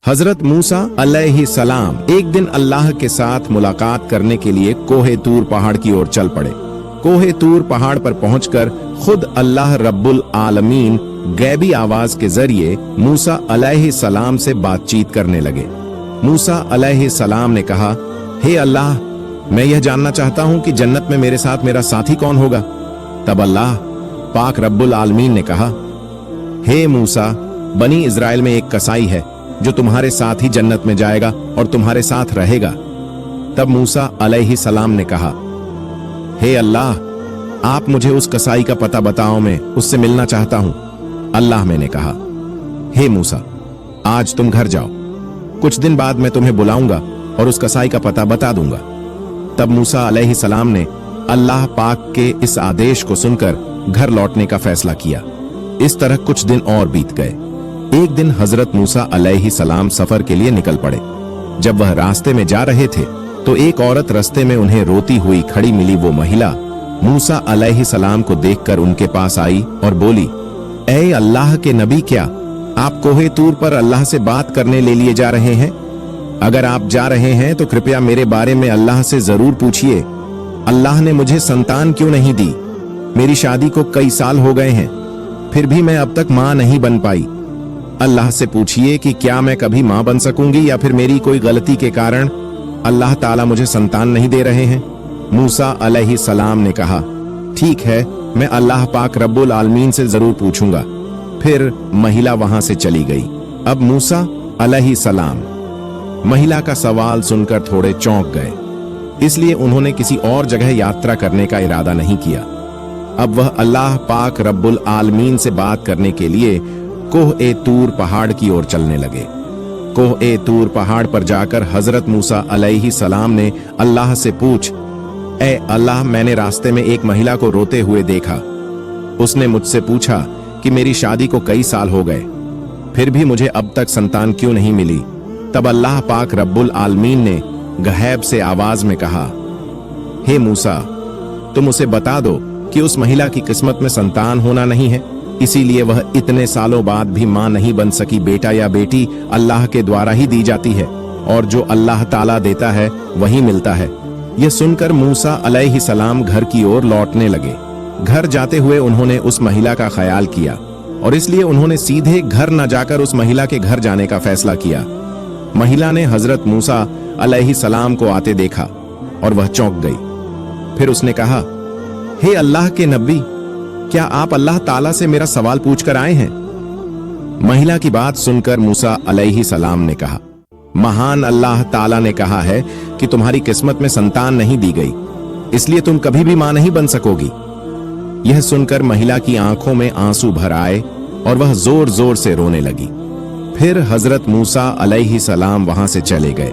हजरत मूसा अलैहिस्सलाम एक दिन अल्लाह के साथ मुलाकात करने के लिए कोहे तूर पहाड़ की ओर चल पड़े। कोहे तूर पहाड़ पर पहुंचकर खुद अल्लाह रब्बुल आलमीन गैबी आवाज के जरिए मूसा अलैहिस्सलाम से बातचीत करने लगे। मूसा अलैहिस्सलाम ने कहा, हे अल्लाह, मैं यह जानना चाहता हूं कि जन्नत में मेरे साथ मेरा साथी कौन होगा। तब अल्लाह पाक रब्बुल आलमीन ने कहा, हे मूसा, बनी इज़राइल में एक कसाई है जो तुम्हारे साथ ही जन्नत में जाएगा और तुम्हारे साथ रहेगा। तब मूसा अलैहिस्सलाम ने कहा, हे अल्लाह, आप मुझे उस कसाई का पता बताओ, मैं उससे मिलना चाहता हूं। अल्लाह मैंने कहा, हे मूसा, आज तुम घर जाओ, कुछ दिन बाद मैं तुम्हें बुलाऊंगा और उस कसाई का पता बता दूंगा। तब मूसा अलैहिस्सलाम ने अल्लाह पाक के इस आदेश को सुनकर घर लौटने का फैसला किया। इस तरह कुछ दिन और बीत गए। एक दिन हजरत मूसा अलैहिस्सलाम सफर के लिए निकल पड़े। जब वह रास्ते में जा रहे थे तो एक औरत रास्ते में उन्हें रोती हुई खड़ी मिली। वो महिला मूसा अलैहिस्सलाम को देखकर उनके पास आई और बोली, ऐ अल्लाह के नबी, क्या आप कोहे तूर पर अल्लाह से बात करने ले लिए जा रहे हैं? अगर आप जा रहे हैं तो कृपया मेरे बारे में अल्लाह से जरूर पूछिए। अल्लाह ने मुझे संतान क्यों नहीं दी? मेरी शादी को कई साल हो गए हैं, फिर भी मैं अब तक मां नहीं बन पाई। अल्लाह से पूछिए कि क्या मैं कभी मां बन सकूंगी या फिर मेरी कोई गलती के कारण अल्लाह ताला मुझे संतान नहीं दे रहे हैं। मूसा अलैहिस्सलाम ने कहा, ठीक है, मैं अल्लाह पाक रब्बुल आलमीन से जरूर पूछूंगा। फिर महिला वहां से चली गई। अब मूसा अलैहिस्सलाम महिला का सवाल सुनकर थोड़े चौंक गए, इसलिए उन्होंने किसी और जगह यात्रा करने का इरादा नहीं किया। अब वह अल्लाह पाक रब्बुल आलमीन से बात करने के लिए कोहे तूर पहाड़ की ओर चलने लगे। कोहे तूर पहाड़ पर जाकर हजरत मूसा अलैहिस्सलाम ने अल्लाह से पूछ, ऐ अल्लाह, मैंने रास्ते में एक महिला को रोते हुए देखा। उसने मुझसे पूछा कि मेरी शादी को कई साल हो गए, फिर भी मुझे अब तक संतान क्यों नहीं मिली। तब अल्लाह पाक रब्बुल आलमीन ने गहैब से आवाज में कहा, हे मूसा, तुम उसे बता दो कि उस महिला की किस्मत में संतान होना नहीं है, इसीलिए वह इतने सालों बाद भी मां नहीं बन सकी। बेटा या बेटी अल्लाह के द्वारा ही दी जाती है और जो अल्लाह ताला देता है वही मिलता है। यह सुनकर मूसा अलैहिस्सलाम घर की ओर लौटने लगे। घर जाते हुए उन्होंने उस महिला का ख्याल किया और इसलिए उन्होंने सीधे घर न जाकर उस महिला के घर जाने का फैसला किया। महिला ने हजरत मूसा अलैहिस्सलाम को आते देखा और वह चौंक गई। फिर उसने कहा, हे अल्लाह के नबी, क्या आप अल्लाह ताला से मेरा सवाल पूछकर आए हैं? महिला की बात सुनकर मूसा अलैहिस्सलाम ने कहा, महान अल्लाह ताला ने कहा है कि तुम्हारी किस्मत में संतान नहीं दी गई, इसलिए तुम कभी भी मां नहीं बन सकोगी। यह सुनकर महिला की आंखों में आंसू भर आए और वह जोर जोर से रोने लगी। फिर हजरत मूसा अलैहिस्सलाम वहां से चले गए।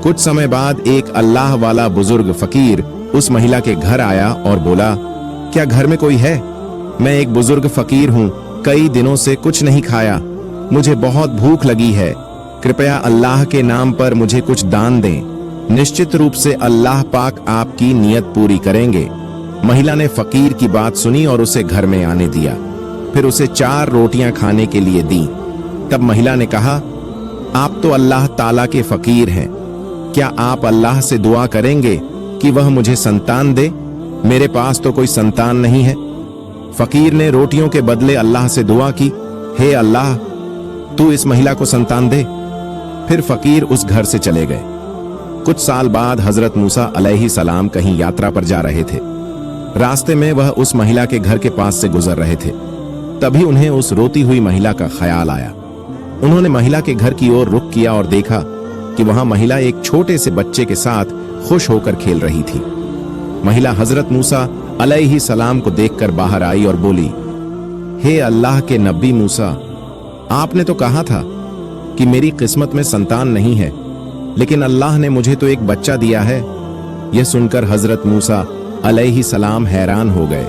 कुछ समय बाद एक अल्लाह वाला बुजुर्ग फकीर उस महिला के घर आया और बोला, क्या घर में कोई है? मैं एक बुजुर्ग फकीर हूं, कई दिनों से कुछ नहीं खाया, मुझे बहुत भूख लगी है, कृपया अल्लाह के नाम पर मुझे कुछ दान दें, निश्चित रूप से अल्लाह पाक आपकी नियत पूरी करेंगे। महिला ने फकीर की बात सुनी और उसे घर में आने दिया, फिर उसे 4 रोटियां खाने के लिए दी। तब महिला ने कहा, आप तो अल्लाह ताला के फकीर हैं, क्या आप अल्लाह से दुआ करेंगे कि वह मुझे संतान दे? मेरे पास तो कोई संतान नहीं है। फकीर ने रोटियों के बदले अल्लाह से दुआ की, हे अल्लाह, तू इस महिला को संतान दे। फिर फकीर उस घर से चले गए। कुछ साल बाद हजरत मूसा अलैहिस्सलाम कहीं यात्रा पर जा रहे थे। रास्ते में वह उस महिला के घर के पास से गुजर रहे थे। तभी उन्हें उस रोती हुई महिला का ख्याल आया। उन्होंने महिला के घर की ओर रुख किया और देखा कि वहां महिला एक छोटे से बच्चे के साथ खुश होकर खेल रही थी। महिला हजरत मूसा अलैहिस्सलाम को देखकर बाहर आई और बोली, हे अल्लाह के नबी मूसा, आपने तो कहा था कि मेरी किस्मत में संतान नहीं है, लेकिन अल्लाह ने मुझे तो एक बच्चा दिया है। यह सुनकर हजरत मूसा अलैहिस्सलाम हैरान हो गए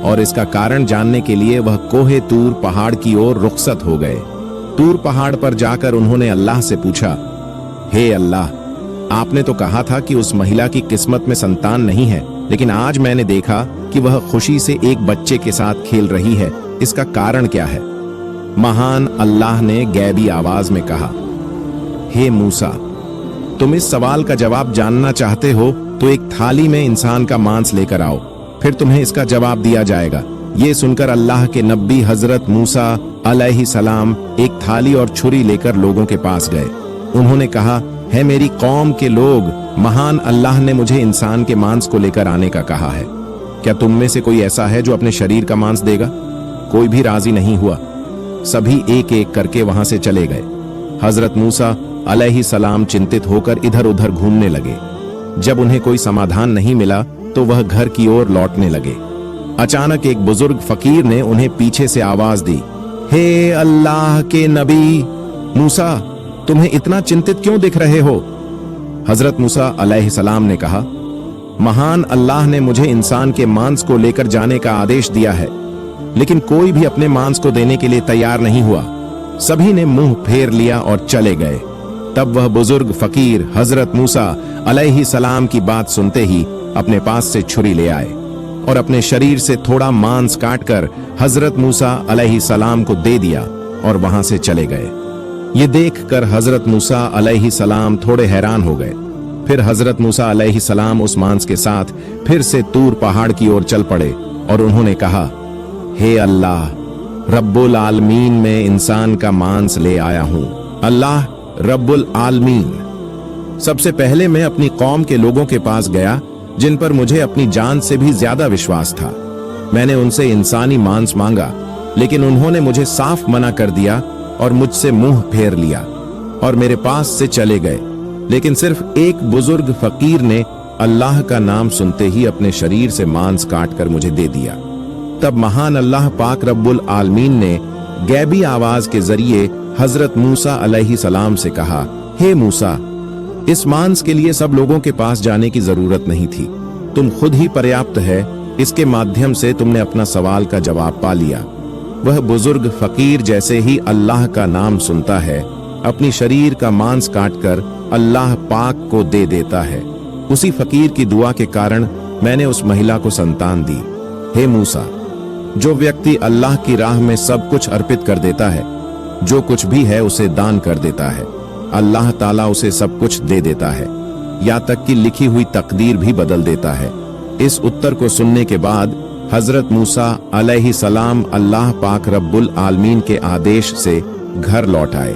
और इसका कारण जानने के लिए वह कोहे तूर पहाड़ की ओर रुखसत हो गए। तूर पहाड़ पर जाकर उन्होंने अल्लाह से पूछा, हे अल्लाह, आपने तो कहा था कि उस महिला की किस्मत में संतान नहीं है, लेकिन आज मैंने देखा कि वह खुशी से एक बच्चे के साथ खेल रही है, इसका कारण क्या है? महान अल्लाह ने गैबी आवाज में कहा, हे मूसा, तुम इस सवाल का जवाब जानना चाहते हो तो एक थाली में इंसान का मांस लेकर आओ, फिर तुम्हें इसका जवाब दिया जाएगा। ये सुनकर अल्लाह के नबी हजरत मूसा अलैहिस्सलाम एक थाली और छुरी लेकर लोगों के पास गए। उन्होंने कहा, है मेरी कौम के लोग, महान अल्लाह ने मुझे इंसान के मांस को लेकर आने का कहा है। क्या तुम में से कोई ऐसा है जो अपने शरीर का मांस देगा? कोई भी राजी नहीं हुआ। सभी एक एक करके वहां से चले गए। हजरत मूसा अलैहिस्सलाम चिंतित होकर इधर उधर घूमने लगे। जब उन्हें कोई समाधान नहीं मिला तो वह घर की ओर लौटने लगे। अचानक एक बुजुर्ग फकीर ने उन्हें पीछे से आवाज दी, हे अल्लाह के नबी मूसा, तुम्हें इतना चिंतित क्यों दिख रहे हो? हजरत मूसा अलैहिस्सलाम ने कहा, महान अल्लाह ने मुझे इंसान के मांस को लेकर जाने का आदेश दिया है, लेकिन कोई भी अपने मांस को देने के लिए तैयार नहीं हुआ। सभी ने मुंह फेर लिया और चले गए। तब वह बुजुर्ग फकीर हजरत मूसा अलैहिस्सलाम की बात सुनते ही अपने पास से छुरी ले आए और अपने शरीर से थोड़ा मांस काटकर हजरत मूसा अलैहिस्सलाम को दे दिया और वहां से चले गए। ये देखकर हजरत मूसा अलैहिस्सलाम थोड़े हैरान हो गए। फिर हजरत मूसा अलैहिस्सलाम उस मांस के साथ फिर से तूर पहाड़ की ओर चल पड़े और उन्होंने कहा, हे अल्लाह, रब्बुल आलमीन में इंसान का मांस ले आया हूं। अल्लाह रब्बुल आलमीन, सबसे पहले मैं अपनी कौम के लोगों के पास गया जिन पर मुझे अपनी जान से भी ज्यादा विश्वास था। मैंने उनसे इंसानी मांस मांगा, लेकिन उन्होंने मुझे साफ मना कर दिया और मुझसे मुंह फेर लिया और मेरे पास से चले गए। लेकिन सिर्फ एक बुजुर्ग फकीर ने अल्लाह का नाम सुनते ही अपने शरीर से मांस काटकर मुझे दे दिया। तब महान अल्लाह पाक रब्बुल आलमीन ने गैबी आवाज के जरिए हजरत मूसा अलैहिस्सलाम से कहा, हे मूसा, इस मांस के लिए सब लोगों के पास जाने की जरूरत नहीं थी। तुम खुद ही पर्याप्त है। इसके माध्यम से तुमने अपना सवाल का जवाब पा लिया। वह बुजुर्ग फकीर जैसे ही अल्लाह का नाम सुनता है, अपनी शरीर का मांस काटकर अल्लाह पाक को दे देता है। उसी फकीर की दुआ के कारण मैंने उस महिला को संतान दी। हे मूसा, जो व्यक्ति अल्लाह की राह में सब कुछ अर्पित कर देता है, जो कुछ भी है उसे दान कर देता है, अल्लाह ताला उसे सब कुछ दे देता है, या तक कि लिखी हुई तकदीर भी बदल देता है। इस उत्तर को सुनने के बाद हजरत मूसा अलैहिस्सलाम अल्लाह पाक रब्बुल आलमीन के आदेश से घर लौट आए।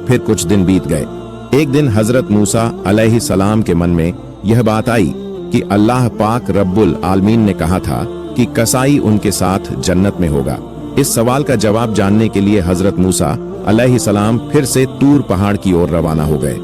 फिर कुछ दिन बीत गए। एक दिन हजरत मूसा अलैहिस्सलाम के मन में यह बात आई कि अल्लाह पाक रब्बुल आलमीन ने कहा था कि कसाई उनके साथ जन्नत में होगा। इस सवाल का जवाब जानने के लिए हजरत मूसा अलैहिस्सलाम फिर से तूर पहाड़ की ओर रवाना हो गए।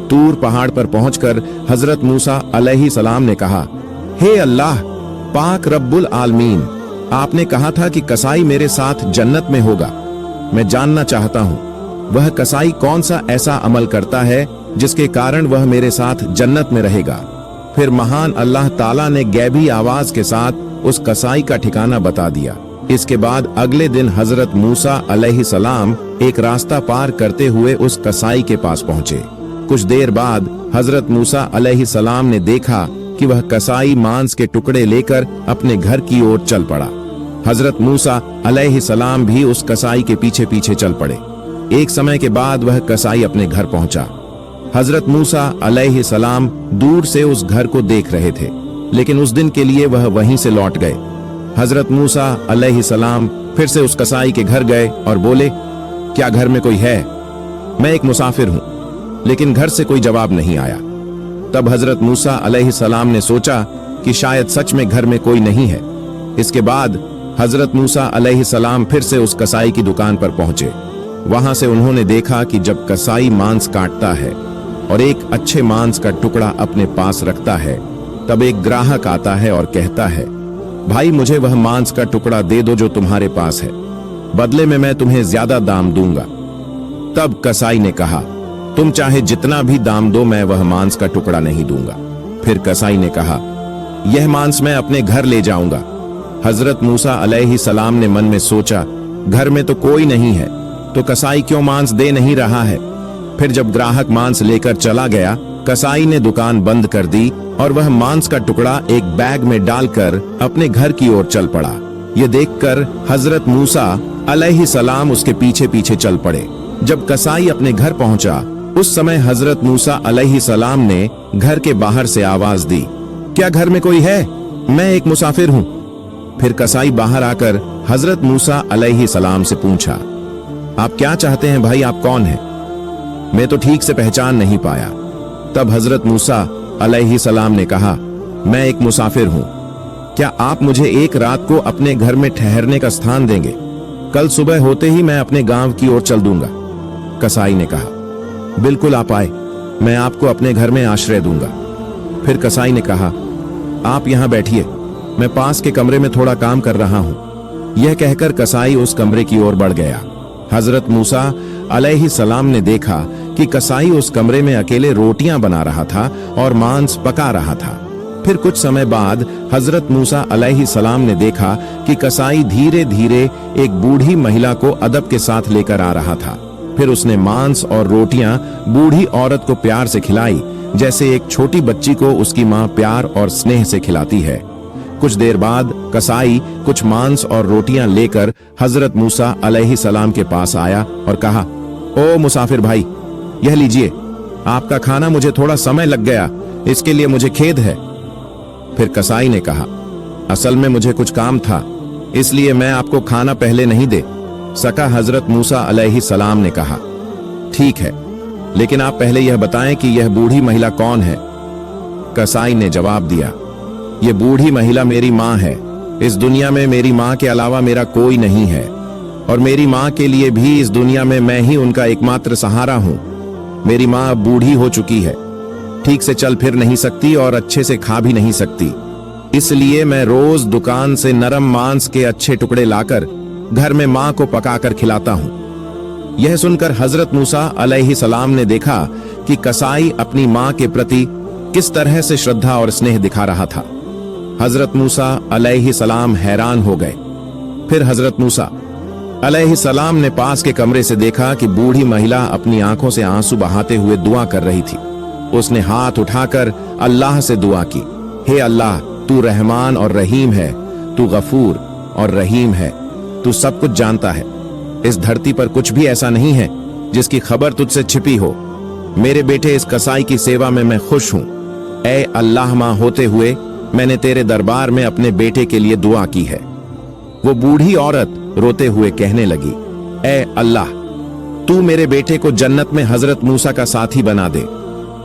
तूर पहाड़ पर पहुंचकर हजरत मूसा अलैहिस्सलाम ने कहा, हे अल्लाह पाक रब्बुल आलमीन, आपने कहा था कि कसाई मेरे साथ जन्नत में होगा। मैं जानना चाहता हूँ वह कसाई कौन सा ऐसा अमल करता है जिसके कारण वह मेरे साथ जन्नत में रहेगा। फिर महान अल्लाह ताला ने गैबी आवाज के साथ उस कसाई का ठिकाना बता दिया। इसके बाद अगले दिन हजरत मूसा अलैहिस्सलाम एक रास्ता पार करते हुए उस कसाई के पास पहुंचे। कुछ देर बाद हजरत मूसा अलैहिस्सलाम ने देखा कि वह कसाई मांस के टुकड़े लेकर अपने घर की ओर चल पड़ा। हजरत मूसा अलैहिस्सलाम भी उस कसाई के पीछे पीछे चल पड़े। एक समय के बाद वह कसाई अपने घर पहुंचा। हजरत मूसा अलैहिस्सलाम दूर से उस घर को देख रहे थे, लेकिन उस दिन के लिए वह वहीं से लौट गए। हजरत मूसा अलैहिस्सलाम फिर से उस कसाई के घर गए और बोले, क्या घर में कोई है? मैं एक मुसाफिर हूं। लेकिन घर से कोई जवाब नहीं आया। तब हजरत मूसा अलैहिस्सलाम ने सोचा कि शायद सच में घर में कोई नहीं है। इसके बाद हजरत मूसा अलैहिस्सलाम फिर से उस कसाई की दुकान पर पहुंचे। वहां से उन्होंने देखा कि जब कसाई मांस काटता है और एक अच्छे मांस का टुकड़ा अपने पास रखता है, तब एक ग्राहक आता है और कहता है, भाई मुझे वह मांस का टुकड़ा दे दो जो तुम्हारे पास है, बदले में मैं तुम्हें ज्यादा दाम दूंगा। तब कसाई ने कहा, तुम चाहे जितना भी दाम दो, मैं वह मांस का टुकड़ा नहीं दूंगा। फिर कसाई ने कहा, यह मांस मैं अपने घर ले जाऊंगा। हजरत मूसा अलैहिस्सलाम ने मन में सोचा, घर में तो कोई नहीं है, तो कसाई क्यों मांस दे नहीं रहा है। फिर जब ग्राहक मांस लेकर चला गया, कसाई ने दुकान बंद कर दी और वह मांस का टुकड़ा एक बैग में डालकर अपने घर की ओर चल पड़ा। यह देखकर हजरत मूसा अलैहिस्सलाम उसके पीछे पीछे चल पड़े। जब कसाई अपने घर पहुंचा उस समय हजरत मूसा अलैहिस्सलाम ने घर के बाहर से आवाज दी, क्या घर में कोई है? मैं एक मुसाफिर हूं। फिर कसाई बाहर आकर हजरत मूसा अलैहिस्सलाम से पूछा, आप क्या चाहते हैं भाई, आप कौन हैं? मैं तो ठीक से पहचान नहीं पाया। तब हजरत मूसा अलैहिस्सलाम ने कहा, मैं एक मुसाफिर हूं, क्या आप मुझे एक रात को अपने घर में ठहरने का स्थान देंगे? कल सुबह होते ही मैं अपने गांव की ओर चल दूंगा। कसाई ने कहा, बिल्कुल आप आए, मैं आपको अपने घर में आश्रय दूंगा। फिर कसाई ने कहा, आप यहां बैठिए, मैं पास के कमरे में थोड़ा काम कर रहा हूं। यह कहकर कसाई उस कमरे की ओर बढ़ गया। हजरत मूसा अलैहिस्सलाम ने देखा कि कसाई उस कमरे में अकेले रोटियां बना रहा था और मांस पका रहा था। फिर कुछ समय बाद हजरत मूसा अलैहिस्सलाम ने देखा कि कसाई धीरे धीरे एक बूढ़ी महिला को अदब के साथ लेकर आ रहा था। फिर उसने मांस और रोटियां बूढ़ी औरत को प्यार से खिलाई, जैसे एक छोटी बच्ची को उसकी मां प्यार और स्नेह से खिलाती है। कुछ देर बाद कसाई कुछ मांस और रोटियां लेकर हजरत मूसा अलैहिस्सलाम के पास आया और कहा, ओ मुसाफिर भाई, यह लीजिए, आपका खाना मुझे थोड़ा समय लग गया, इसके लिए मुझे खेद है। फिर कसाई ने कहा, असल में मुझे कुछ काम था, इसलिए मैं आपको खाना पहले नहीं दे सका। हजरत मूसा अलैहिस्सलाम ने कहा, ठीक है, लेकिन आप पहले यह बताएं कि यह बूढ़ी महिला कौन है? कसाई ने जवाब दिया, यह बूढ़ी महिला मेरी मां है। इस दुनिया में मेरी मां के अलावा मेरा कोई नहीं है, और मेरी मां के लिए भी इस दुनिया में मैं ही उनका एकमात्र सहारा हूं। मेरी मां अब बूढ़ी हो चुकी है, ठीक से चल फिर नहीं सकती और अच्छे से खा भी नहीं सकती, इसलिए मैं रोज दुकान से नरम मांस के अच्छे टुकड़े लाकर घर में मां को पकाकर खिलाता हूं। यह सुनकर हजरत मूसा अलैहिस्सलाम ने देखा कि कसाई अपनी मां के प्रति किस तरह से श्रद्धा और स्नेह दिखा रहा था। हजरत मूसा अलैहिस्सलाम हैरान हो गए। फिर हजरत मूसा अलैहिस्सलाम ने पास के कमरे से देखा कि बूढ़ी महिला अपनी आंखों से आंसू बहाते हुए दुआ कर रही थी। उसने हाथ उठाकर अल्लाह से दुआ की, हे अल्लाह, तू रहमान और रहीम है, तू गफूर और रहीम है, तू सब कुछ जानता है। इस धरती पर कुछ भी ऐसा नहीं है जिसकी खबर तुझसे छिपी हो। मेरे बेटे इस कसाई की सेवा में मैं खुश हूं। ऐ अल्लाह, मां होते हुए मैंने तेरे दरबार में अपने बेटे के लिए दुआ की है। वो बूढ़ी औरत रोते हुए कहने लगी, ऐ अल्लाह, तू मेरे बेटे को जन्नत में हजरत मूसा का साथी बना दे।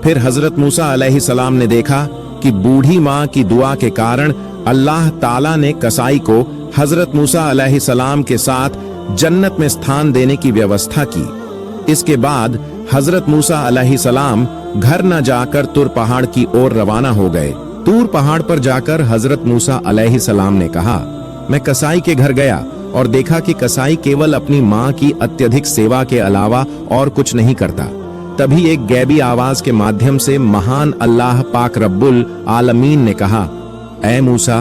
फिर हजरत मूसा अलैहिस्सलाम ने देखा कि बूढ़ी मां की दुआ के कारण अल्लाह ताला ने कसाई को हजरत मूसा अलैहिस्सलाम के साथ जन्नत में स्थान देने की व्यवस्था की। इसके बाद हजरत मूसा अलैहिस्सलाम घर न जाकर तुर पहाड़ की ओर रवाना हो गए। तूर पहाड़ पर जाकर हजरत मूसा अलैहिस्सलाम ने कहा, मैं कसाई के घर गया और देखा कि कसाई केवल अपनी मां की अत्यधिक सेवा के अलावा और कुछ नहीं करता। तभी एक गैबी आवाज के माध्यम से महान अल्लाह पाक रब्बुल आलमीन ने कहा, ऐ मूसा,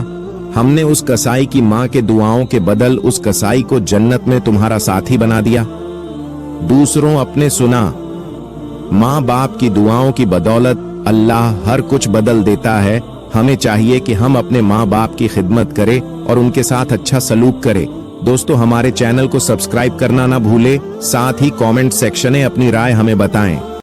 हमने उस कसाई की मां के दुआओं के बदल उस कसाई को जन्नत में तुम्हारा साथी बना दिया। दूसरों अपने सुना, मां बाप की दुआओं की बदौलत अल्लाह हर कुछ बदल देता है। हमें चाहिए कि हम अपने मां बाप की खिदमत करें और उनके साथ अच्छा सलूक करें। दोस्तों, हमारे चैनल को सब्सक्राइब करना ना भूले, साथ ही कमेंट सेक्शन में अपनी राय हमें बताएं।